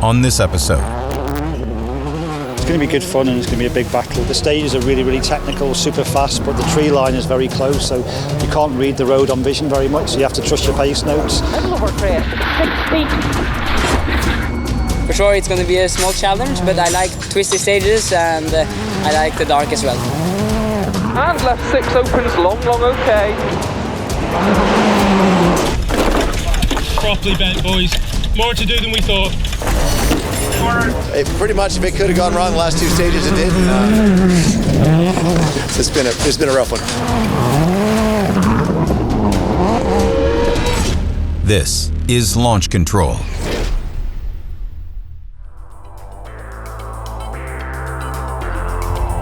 on this episode. It's going to be good fun and it's going to be a big battle. The stages are really, really technical, super fast, but the tree line is very close, so you can't read the road on vision very much, so you have to trust your pace notes. For sure it's going to be a small challenge, but I like twisty stages and I like the dark as well. And left 6 opens, long, okay. Properly bent, boys. More to do than we thought. Pretty much, if it could have gone wrong the last 2 stages, it did. It's been a rough one. This is Launch Control.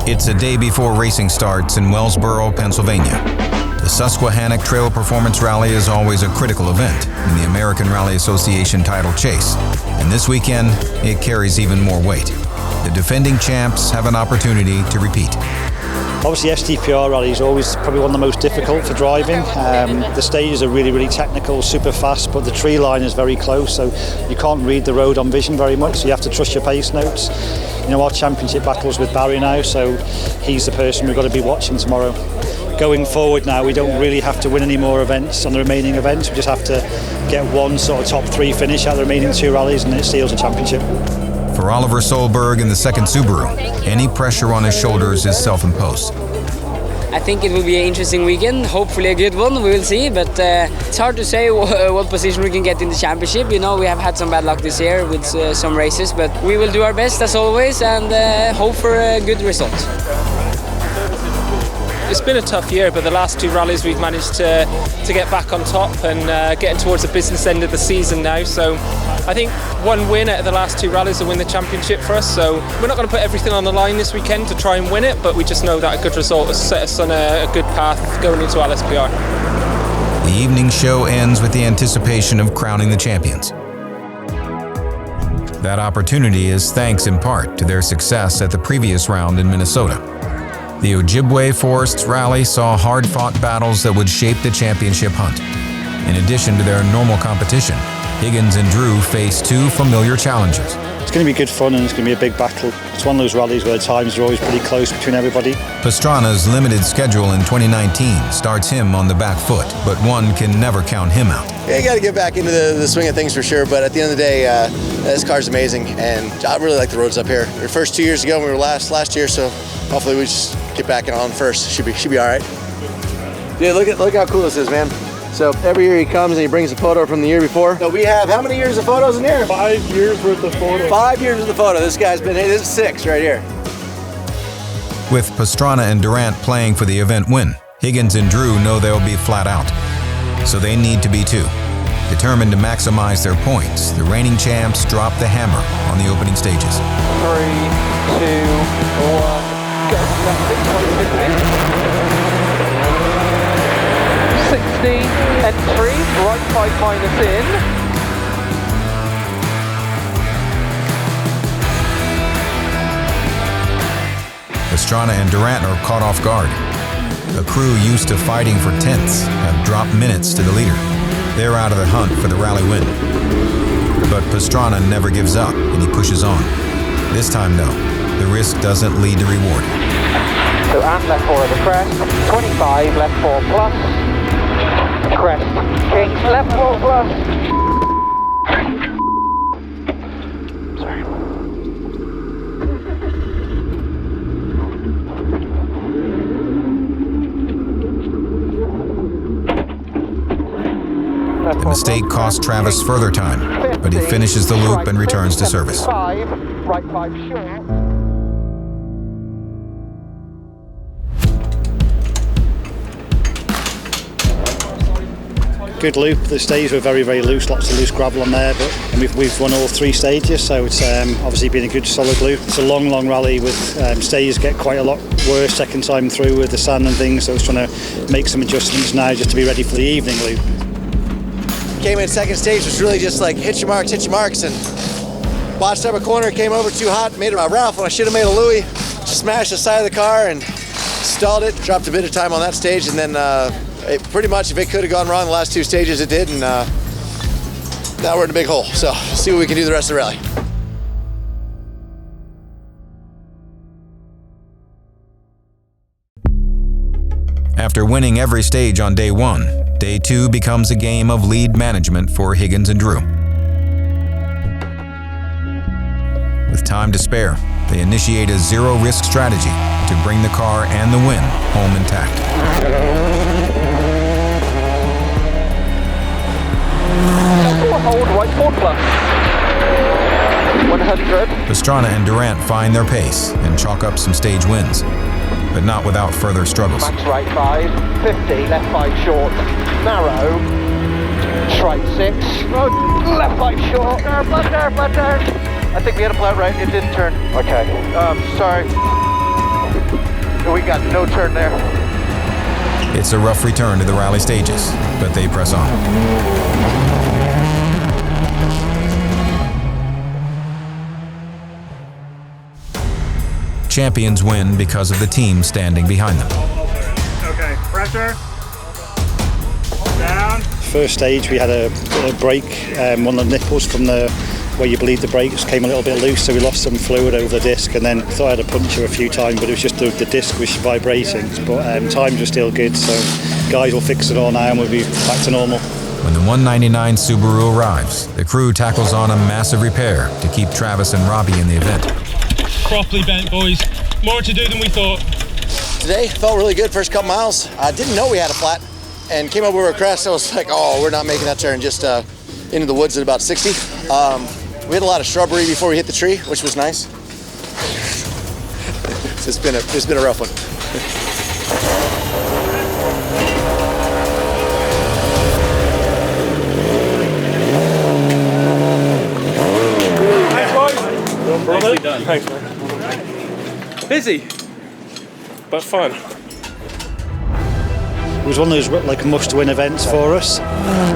It's a day before racing starts in Wellsboro, Pennsylvania. The Susquehannock Trail Performance Rally is always a critical event in the American Rally Association title chase, and this weekend it carries even more weight. The defending champs have an opportunity to repeat. Obviously STPR rally is always probably one of the most difficult for driving. The stages are really, really technical, super fast, but the tree line is very close, so you can't read the road on vision very much, so you have to trust your pace notes. You know, our championship battle's with Barry now, so he's the person we've got to be watching tomorrow. Going forward now, we don't really have to win any more events on the remaining events. We just have to get one sort of top 3 finish out of the remaining 2 rallies and it seals the championship. For Oliver Solberg in the second Subaru, any pressure on his shoulders is self-imposed. I think it will be an interesting weekend, hopefully a good one, we will see, but it's hard to say what position we can get in the championship. You know, we have had some bad luck this year with some races, but we will do our best as always and hope for a good result. It's been a tough year, but the last 2 rallies we've managed to get back on top and getting towards the business end of the season now. So I think one win out of the last 2 rallies will win the championship for us. So we're not going to put everything on the line this weekend to try and win it, but we just know that a good result has set us on a good path going into LSPR. The evening show ends with the anticipation of crowning the champions. That opportunity is thanks in part to their success at the previous round in Minnesota. The Ojibwe Forests Rally saw hard-fought battles that would shape the championship hunt. In addition to their normal competition, Higgins and Drew faced 2 familiar challengers. It's going to be good fun and it's going to be a big battle. It's one of those rallies where the times are always pretty close between everybody. Pastrana's limited schedule in 2019 starts him on the back foot, but one can never count him out. Yeah, you got to get back into the swing of things for sure, but at the end of the day, this car's amazing, and I really like the roads up here. Our first 2 years ago, we were last year, so hopefully we just get back on first. Should be all right. Dude, look how cool this is, man. So every year he comes and he brings a photo from the year before. So we have how many years of photos in here? 5 years worth of photos. 5 years of the photo. This guy's been, this is 6 right here. With Pastrana and Durant playing for the event win, Higgins and Drew know they'll be flat out. So they need to be too. Determined to maximize their points, the reigning champs drop the hammer on the opening stages. 3, 2, 1, go. 60, entry, right 5 minus in. Pastrana and Durant are caught off guard. A crew used to fighting for tenths have dropped minutes to the leader. They're out of the hunt for the rally win. But Pastrana never gives up and he pushes on. This time though, the risk doesn't lead to reward. So and left 4 of the crest, 25, left 4 plus. Crest, king, left 4 plus. Sorry. The mistake cost Travis further time, but he finishes the loop and returns to service. Right 5 short. Good loop. The stages were very, very loose, lots of loose gravel on there, but we've won all 3 stages, so it's obviously been a good solid loop. It's a long rally with stages get quite a lot worse second time through with the sand and things, so I was trying to make some adjustments now just to be ready for the evening loop. Came in second stage, was really just like hit your marks, and botched up a corner, came over too hot, made a Ralph when I should have made a Louis, smashed the side of the car and stalled it, dropped a bit of time on that stage, and then pretty much if it could have gone wrong the last 2 stages, it did, and now we're in a big hole. So see what we can do the rest of the rally. After winning every stage on day 1, day 2 becomes a game of lead management for Higgins and Drew. With time to spare, they initiate a zero-risk strategy to bring the car and the win home intact. Hold right 4 plus. 100. Pastrana and Durant find their pace and chalk up some stage wins, but not without further struggles. Max right 5, 50, left 5 short, narrow, right 6, left 5 short, butter. I think we had a flat right, it didn't turn. Okay. Sorry. We got no turn there. It's a rough return to the rally stages, but they press on. Champions win because of the team standing behind them. Okay, pressure. Down. First stage we had a break, one of the nipples from where you bleed the brakes came a little bit loose, so we lost some fluid over the disc, and then thought I had a puncture a few times, but it was just the disc was vibrating. But times were still good, so guys will fix it all now and we'll be back to normal. When the 199 Subaru arrives, the crew tackles on a massive repair to keep Travis and Robbie in the event. Properly bent, boys. More to do than we thought. Today felt really good first couple miles. I didn't know we had a flat and came up over a crest. I was like, oh, we're not making that turn, just into the woods at about 60. We had a lot of shrubbery before we hit the tree, which was nice. It's been a rough one. Nicely done. Thanks, man. Busy, but fun. It was one of those like must-win events for us.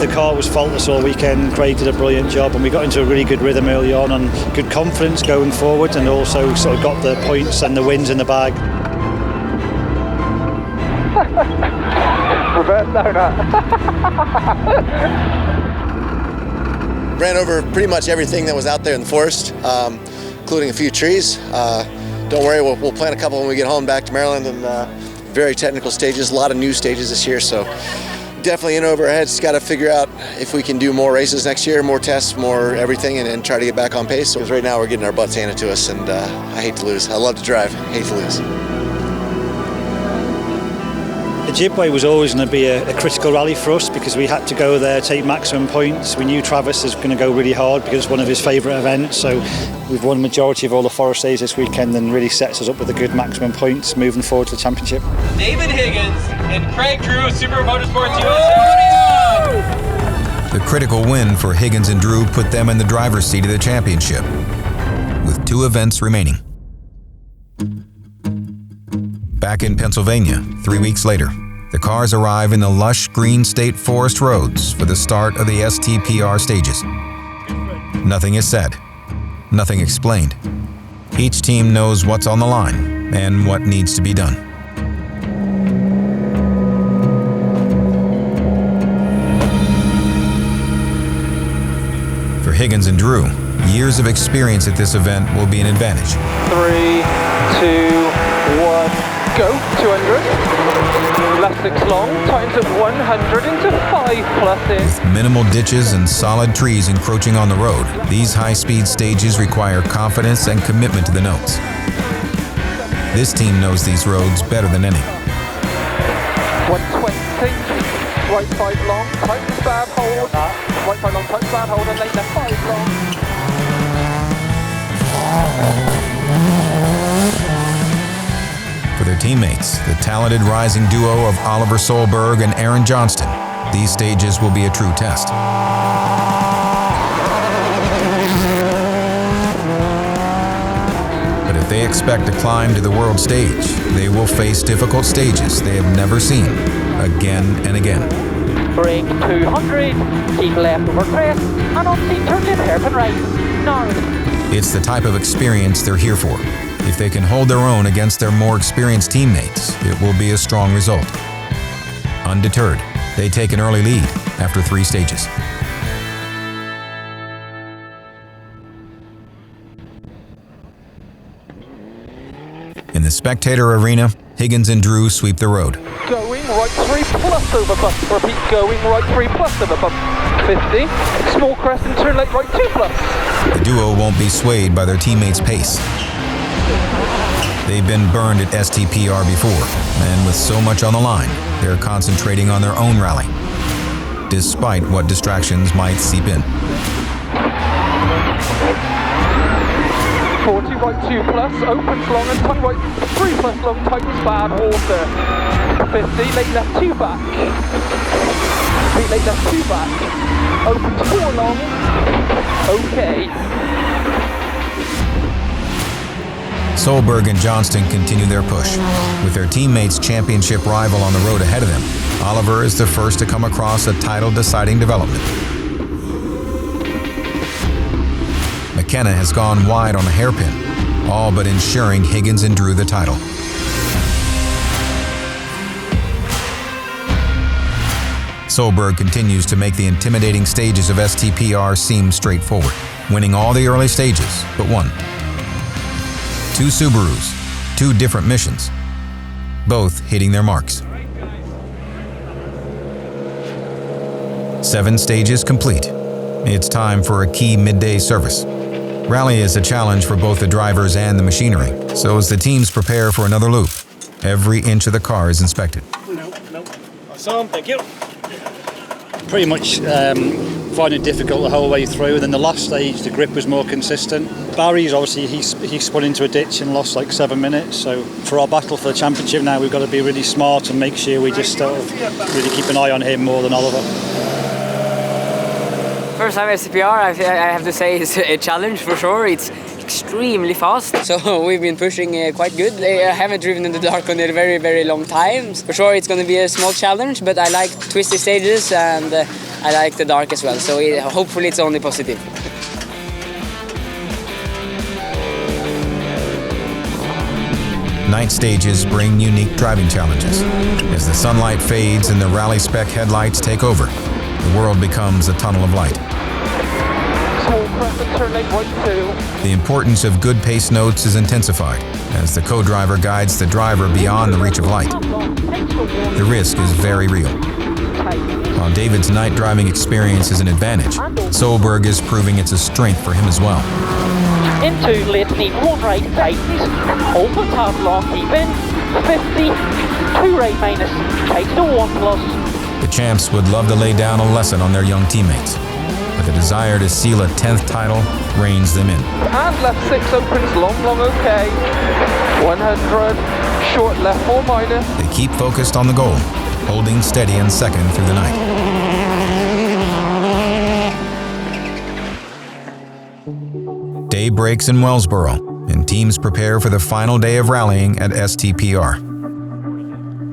The car was faultless all weekend. Craig did a brilliant job, and we got into a really good rhythm early on and good confidence going forward, and also sort of got the points and the wins in the bag. Reverse donut. Ran over pretty much everything that was out there in the forest, including a few trees. Don't worry, we'll plan a couple when we get home back to Maryland, and very technical stages, a lot of new stages this year, so definitely in over our heads. Got to figure out if we can do more races next year, more tests, more everything, and try to get back on pace. Because right now we're getting our butts handed to us, and I hate to lose. I love to drive, hate to lose. Ojibwe was always going to be a critical rally for us because we had to go there, take maximum points. We knew Travis was going to go really hard because it's one of his favourite events, so we've won the majority of all the forest days this weekend and really sets us up with a good maximum points moving forward to the championship. David Higgins and Craig Drew, Subaru Motorsports USA. The critical win for Higgins and Drew put them in the driver's seat of the championship, with 2 events remaining. Back in Pennsylvania, 3 weeks later, the cars arrive in the lush green state forest roads for the start of the STPR stages. Nothing is said, nothing explained. Each team knows what's on the line and what needs to be done. For Higgins and Drew, years of experience at this event will be an advantage. 3, 2, 1. Go, 200, left 6 long, tightens at 100 into 5 pluses. With minimal ditches and solid trees encroaching on the road, these high-speed stages require confidence and commitment to the notes. This team knows these roads better than any. 120, right 5 long, tightens bad hold, right 5 long, tightens bad hold, and late left 5 long. For their teammates, the talented rising duo of Oliver Solberg and Aaron Johnston, these stages will be a true test. But if they expect to climb to the world stage, they will face difficult stages they have never seen, again and again. Brake 200, keep left over crest, and on seat turn left hairpin right, narrow. It's the type of experience they're here for. If they can hold their own against their more experienced teammates, it will be a strong result. Undeterred, they take an early lead after 3 stages. In the spectator arena, Higgins and Drew sweep the road. Going right 3 plus over bump. Repeat, going right 3 plus over bump. 50, small crest and turn left right 2 plus. The duo won't be swayed by their teammates' pace. They've been burned at STPR before, and with so much on the line, they're concentrating on their own rally, despite what distractions might seep in. 40 right 2 plus, opens long and tongue right 3 plus long, tightens bad water. 50, late left 2 back. Late left 2 back. Opens 4 long. Okay. Solberg and Johnston continue their push. With their teammates' championship rival on the road ahead of them, Oliver is the first to come across a title-deciding development. McKenna has gone wide on a hairpin, all but ensuring Higgins and Drew the title. Solberg continues to make the intimidating stages of STPR seem straightforward, winning all the early stages but one. 2 Subarus, 2 different missions, both hitting their marks. 7 stages complete. It's time for a key midday service. Rally is a challenge for both the drivers and the machinery, so as the teams prepare for another loop, every inch of the car is inspected. Awesome, thank you. Pretty much find it difficult the whole way through, and then the last stage the grip was more consistent. Barry's obviously he spun into a ditch and lost like 7 minutes, so for our battle for the championship now we've got to be really smart and make sure we just sort of really keep an eye on him more than Oliver. First time STPR, I have to say it's a challenge for sure. It's extremely fast, so we've been pushing quite good. I haven't driven in the dark on a very, very long time. For sure it's going to be a small challenge, but I like twisty stages and I like the dark as well, so hopefully it's only positive. Night stages bring unique driving challenges. As the sunlight fades and the rally spec headlights take over, the world becomes a tunnel of light. The importance of good pace notes is intensified as the co-driver guides the driver beyond the reach of light. The risk is very real. While David's night driving experience is an advantage, Solberg is proving it's a strength for him as well. Into late, need 1 right tightens, open top long, keep in, 50, 2 right minus, tight to 1 plus. The champs would love to lay down a lesson on their young teammates, but the desire to seal a 10th title reins them in. And left 6 opens, long, okay. 100, short left 4 minus. They keep focused on the goal, holding steady in second through the night. Day breaks in Wellsboro, and teams prepare for the final day of rallying at STPR.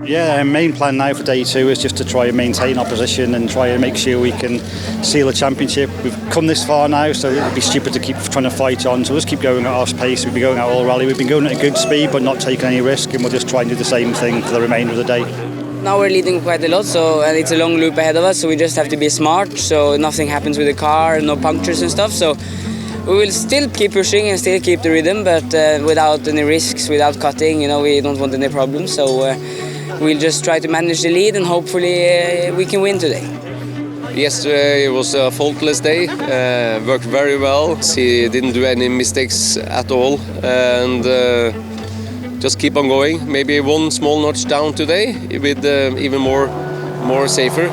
Yeah, our main plan now for day 2 is just to try and maintain our position and try and make sure we can seal a championship. We've come this far now, so it would be stupid to keep trying to fight on, so we'll just keep going at our pace. We've been going out all rally. We've been going at a good speed but not taking any risk, and we'll just try and do the same thing for the remainder of the day. Now we're leading quite a lot, and it's a long loop ahead of us, so we just have to be smart so nothing happens with the car, no punctures and stuff. So we will still keep pushing and still keep the rhythm, but without any risks, without cutting. We don't want any problems, so we'll just try to manage the lead and hopefully we can win today. Yesterday it was a faultless day, worked very well. He didn't do any mistakes at all, and just keep on going. Maybe 1 small notch down today with even more safer.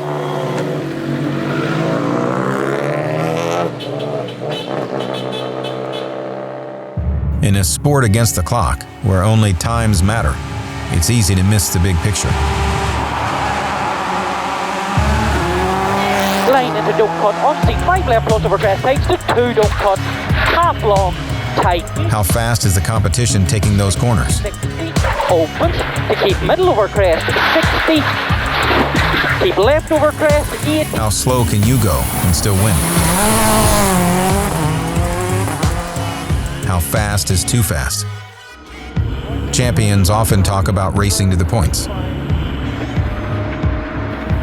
In a sport against the clock, where only times matter, it's easy to miss the big picture. Line into don't cut, on seat 5 left plus over crest, tights to 2 don't cut, half long, tight. How fast is the competition taking those corners? 60, opens, to keep middle over crest, 60, keep left over crest, 8. How slow can you go and still win? How fast is too fast? Champions often talk about racing to the points.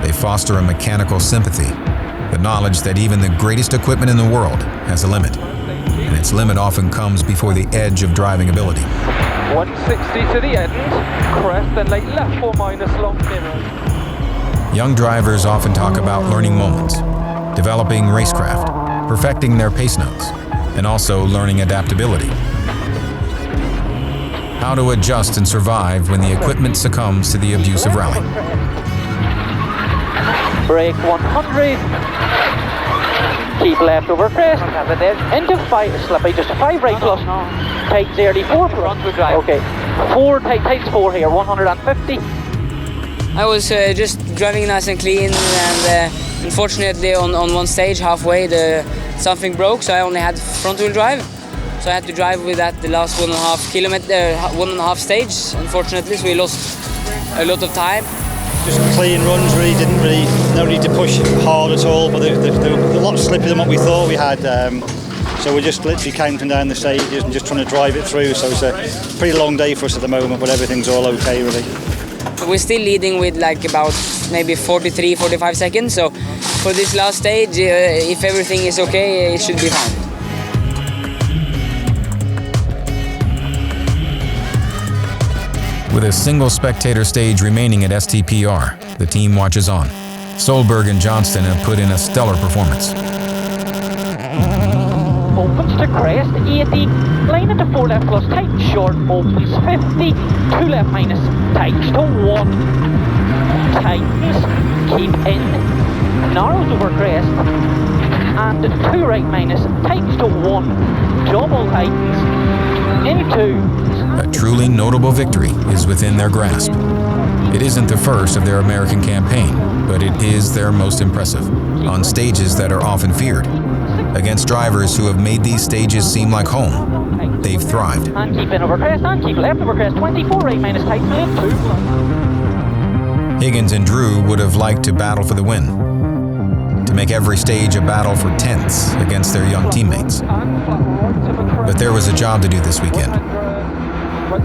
They foster a mechanical sympathy, the knowledge that even the greatest equipment in the world has a limit, and its limit often comes before the edge of driving ability. 160 to the end, crest and late left 4 minus long mirror. Young drivers often talk about learning moments, developing racecraft, perfecting their pace notes, and also learning adaptability. How to adjust and survive when the equipment succumbs to the abuse of rally. Brake 100. Keep left over crest. Into 5, slippy, just a 5 right plus. Tight 34 plus. Okay. 4, tight 4 here, 150. I was just driving nice and clean, and unfortunately on one stage halfway something broke, so I only had front wheel drive. So I had to drive with that the last 1.5 stage, unfortunately, so we lost a lot of time. Just clean runs, no need to push hard at all, but they're a lot slippier than what we thought we had. So we're just literally counting down the stages and just trying to drive it through. So it's a pretty long day for us at the moment, but everything's all okay really. We're still leading with like about maybe 43, 45 seconds. So for this last stage, if everything is okay, it should be fine. With a single spectator stage remaining at STPR, the team watches on. Solberg and Johnston have put in a stellar performance. Opens to crest, 80, line into 4 left plus, tight short, opens 50, 2 left minus, tightens to 1, tightens, keep in, narrows over crest, and 2 right minus, tightens to 1, double tightens, into. A truly notable victory is within their grasp. It isn't the first of their American campaign, but it is their most impressive, on stages that are often feared. Against drivers who have made these stages seem like home, they've thrived. And keep in over crest, and keep left over crest, 24 right minus, tight lane 2. Higgins and Drew would have liked to battle for the win, to make every stage a battle for tenths against their young teammates. But there was a job to do this weekend.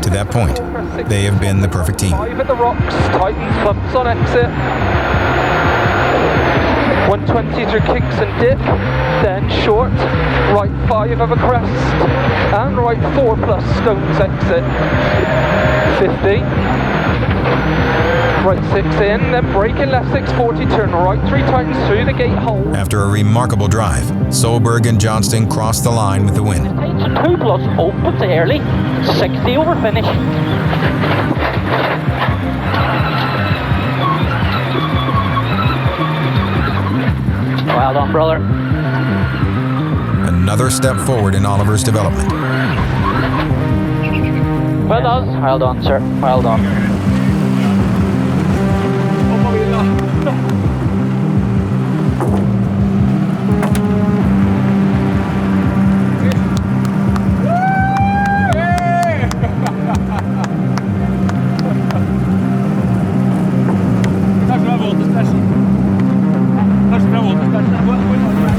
To that point, they have been the perfect team. 5 at the rocks, tightens, bumps on exit. 120 through kicks and dip, then short, right 5 over crest, and right 4 plus stones exit. 50. Right 6 in, then braking left 640, turn right 3 tightens through the gate hole. After a remarkable drive, Solberg and Johnston crossed the line with the win. 2 plus opens early, 60 over finish. Well done, brother. Another step forward in Oliver's development. Well done. Well done, sir. Well done.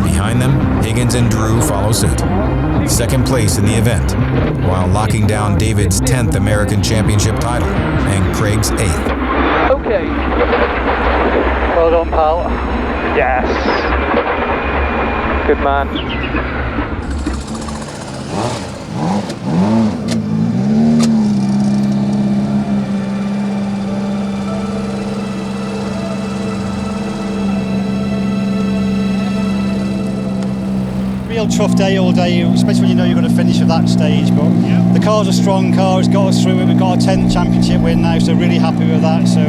Behind them, Higgins and Drew follow suit. Second place in the event, while locking down David's 10th American Championship title and Craig's 8th. Okay. Well done, pal. Yes. Good man. Real tough day all day, especially when you know you're going to finish at that stage, but the car's a strong car, it's got us through it. We've got a 10th championship win now, so really happy with that. So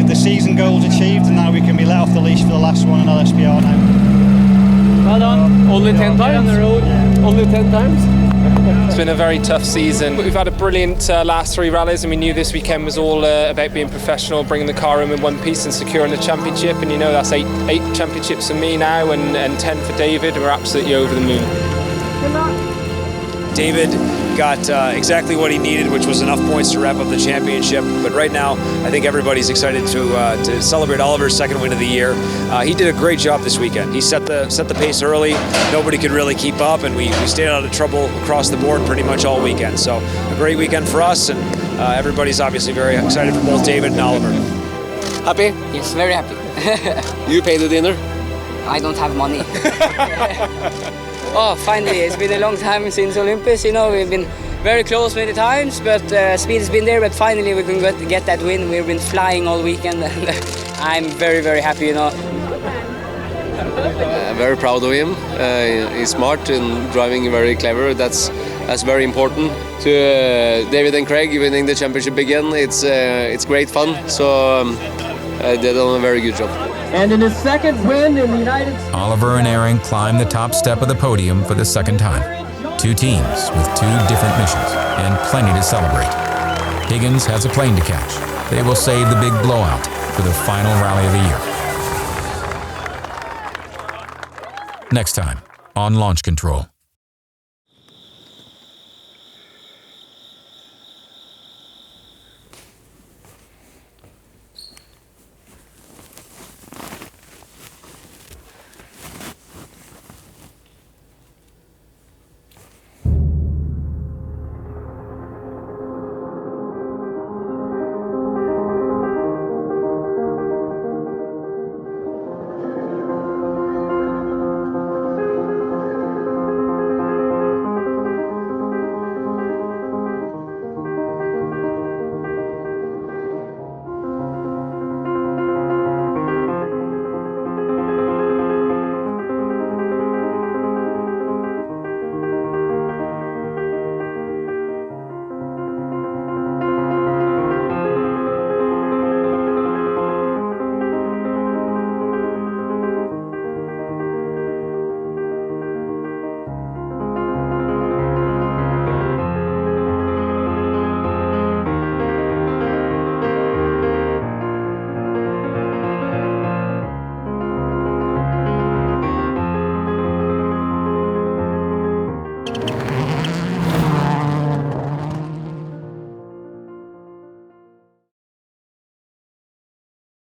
the season goal's achieved, and now we can be let off the leash for the last one in STPR now. Well done. Only 10 times on the road. Only 10 times. It's been a very tough season. We've had a brilliant last 3 rallies, and we knew this weekend was all about being professional, bringing the car home in one piece and securing the championship. And you know, that's 8 championships for me now, and 10 for David, and we're absolutely over the moon. David got exactly what he needed, which was enough points to wrap up the championship. But right now, I think everybody's excited to celebrate Oliver's second win of the year. He did a great job this weekend. He set the pace early. Nobody could really keep up, and we stayed out of trouble across the board pretty much all weekend. So a great weekend for us, and everybody's obviously very excited for both David and Oliver. Happy? Yes, very happy. You pay the dinner? I don't have money. Oh, finally, it's been a long time since Olympus. You know, we've been very close many times, but speed has been there, but finally we can get that win. We've been flying all weekend, and I'm very, very happy, you know. I'm very proud of him. He's smart and driving very clever. That's very important. To David and Craig winning the championship again, it's great fun. So they done a very good job. And in his second win in the United States, Oliver and Aaron climb the top step of the podium for the second time. Two teams with two different missions and plenty to celebrate. Higgins has a plane to catch. They will save the big blowout for the final rally of the year. Next time on Launch Control.